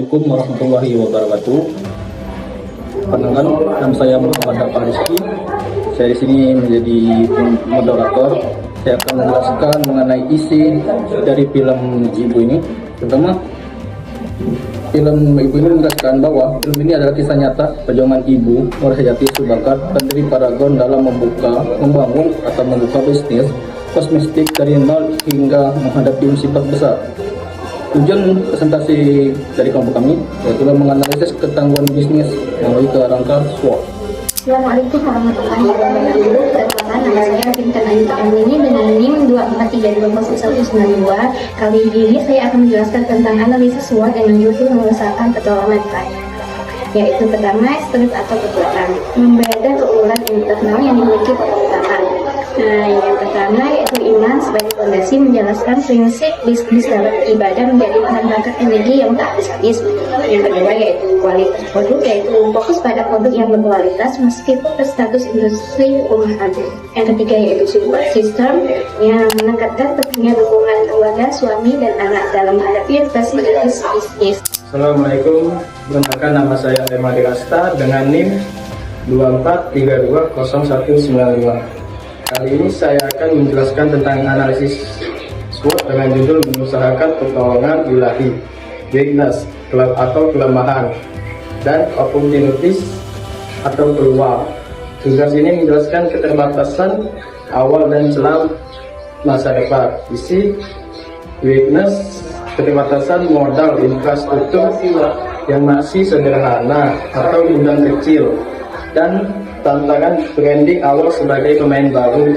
Assalamualaikum warahmatullahi wabarakatuh. Perkenalkan, nama saya Muhammad Rizky. Saya di sini menjadi moderator. Saya akan menjelaskan mengenai isi dari film Ibu ini. Pertama, film Ibu ini menjelaskan bahwa film ini adalah kisah nyata perjuangan Ibu Nur Hayati Subakar, pendiri Paragon dalam membangun atau membuka bisnis kosmetik dari nol hingga menghadapi musibah besar. Tujuan presentasi dari kelompok kami yaitu menganalisis ketangguhan bisnis melalui kerangka SWOT. Assalamualaikum warahmatullahi wabarakatuh. Perkenalkan, nama saya Pinten Ayu ini dengan NIM 2432192. Kali ini saya akan menjelaskan tentang analisis SWOT yang menyusul mengusahakan pertolongan tanya. Yaitu pertama, strength atau kekuatan, membedakan keunggulan internal yang dimiliki perusahaan. Nah, yang pertama yaitu iman sebagai fondasi, menjelaskan prinsip bisnis dalam ibadah menjadi bahan bakar energi yang tak habis-habis. Yang kedua yaitu kualitas produk, yaitu fokus pada produk yang berkualitas meskipun berstatus industri rumahan. Yang ketiga yaitu support system yang menekankan pentingnya dukungan keluarga, suami dan anak dalam menghadapi bisnis. Assalamualaikum, perkenalkan nama saya Emadi Rasta dengan NIM 243201992. Kali ini saya akan menjelaskan tentang analisis SWOT dengan judul mengusahakan pertolongan ilahi, weakness atau kelemahan, dan opportunities atau peluang. Tugas ini menjelaskan keterbatasan awal dan celah masa depan. Isi weakness, keterbatasan modal infrastruktur yang masih sederhana atau gudang kecil, dan tantangan branding awal sebagai pemain baru.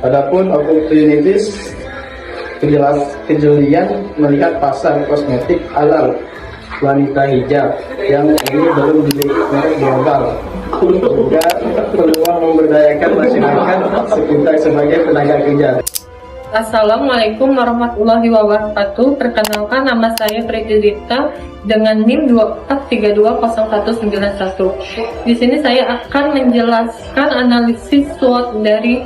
Adapun opportunities, kejelian melihat pasar kosmetik halal wanita hijab yang ini belum dinikmati global. Juga peluang memberdayakan masyarakat sekitar sebagai tenaga kerja. Assalamualaikum warahmatullahi wabarakatuh. Perkenalkan, nama saya Priti Dita dengan NIM 243201191. Di sini saya akan menjelaskan analisis SWOT dari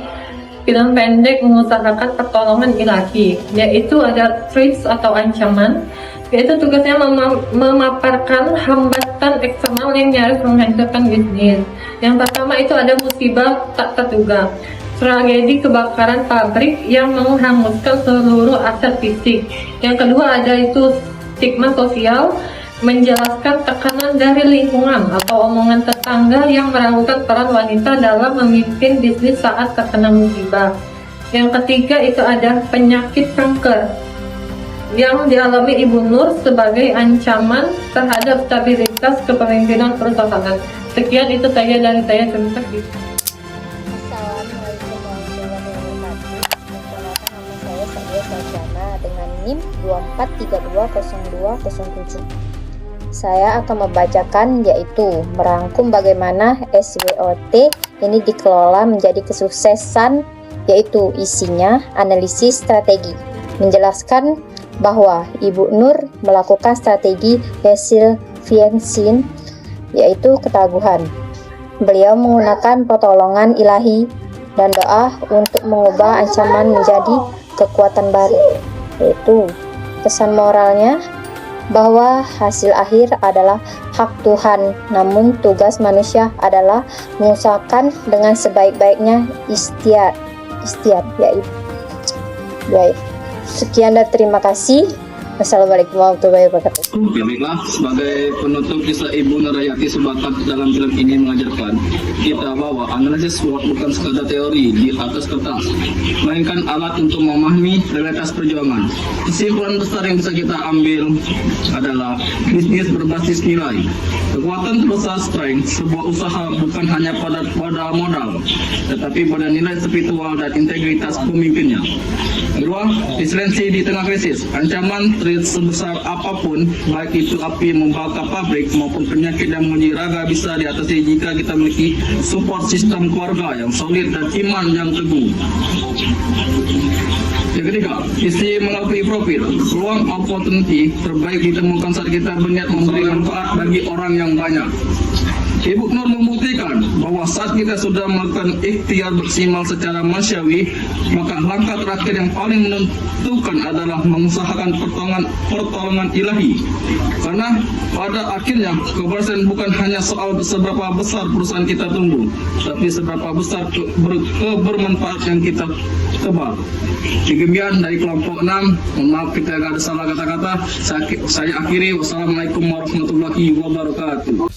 film pendek mengusahakan pertolongan ilahi, yaitu ada threats atau ancaman, yaitu tugasnya memaparkan hambatan eksternal yang nyaris menghancurkan bisnis. Yang pertama itu ada musibah tak terduga, tragedi kebakaran pabrik yang menghanguskan seluruh aset fisik. Yang kedua ada itu stigma sosial, menjelaskan tekanan dari lingkungan atau omongan tetangga yang meragukan peran wanita dalam memimpin bisnis saat terkena musibah. Yang ketiga itu ada penyakit kanker yang dialami Ibu Nur sebagai ancaman terhadap stabilitas kepemimpinan perusahaan. Sekian itu saja dari saya, terima kasih. Assalamualaikum warahmatullahi wabarakatuh. Perkenalkan, nama saya Sadia Sarjana dengan NIM 243202007. Saya akan membacakan yaitu merangkum bagaimana SWOT ini dikelola menjadi kesuksesan, yaitu isinya analisis strategi, menjelaskan bahwa Ibu Nur melakukan strategi resiliensi, yaitu ketaguhan. Beliau menggunakan pertolongan ilahi dan doa untuk mengubah ancaman menjadi kekuatan baru, yaitu pesan moralnya bahwa hasil akhir adalah hak Tuhan, namun tugas manusia adalah mengusahakan dengan sebaik-baiknya ikhtiar, yaitu. Sekian dan terima kasih. Assalamualaikum warahmatullahi wabarakatuh. Baiklah, sebagai penutup kisah Ibu Nur Hayati Subakar dalam film ini mengajarkan kita bahwa analisis SWOT bukan sekadar teori di atas kertas, melainkan alat untuk memahami realitas perjuangan. Kesimpulan besar yang bisa kita ambil adalah bisnis berbasis nilai. Kekuatan terbesar strength sebuah usaha bukan hanya pada modal, tetapi pada nilai spiritual dan integritas pemimpinnya. Kedua, resiliensi di tengah krisis. Ancaman threat sebesar apapun, baik itu api membakar pabrik maupun penyakit yang menyerang, bisa diatasi jika kita memiliki support sistem keluarga yang solid dan iman yang teguh. Yang ketiga, isi melalui profil. Peluang opportunity terbaik ditemukan saat kita berniat memberi manfaat bagi orang yang banyak. Ibu Nur membuktikan bahwa saat kita sudah melakukan ikhtiar maksimal secara manusiawi, maka langkah terakhir yang paling menentukan adalah mengusahakan pertolongan ilahi. Karena pada akhirnya keberhasilan bukan hanya soal seberapa besar perusahaan kita tumbuh, tapi seberapa besar kebermanfaat yang kita tebar. Demikian dari kelompok 6. Maaf kita ada salah kata-kata. Saya akhiri. Wassalamualaikum warahmatullahi wabarakatuh.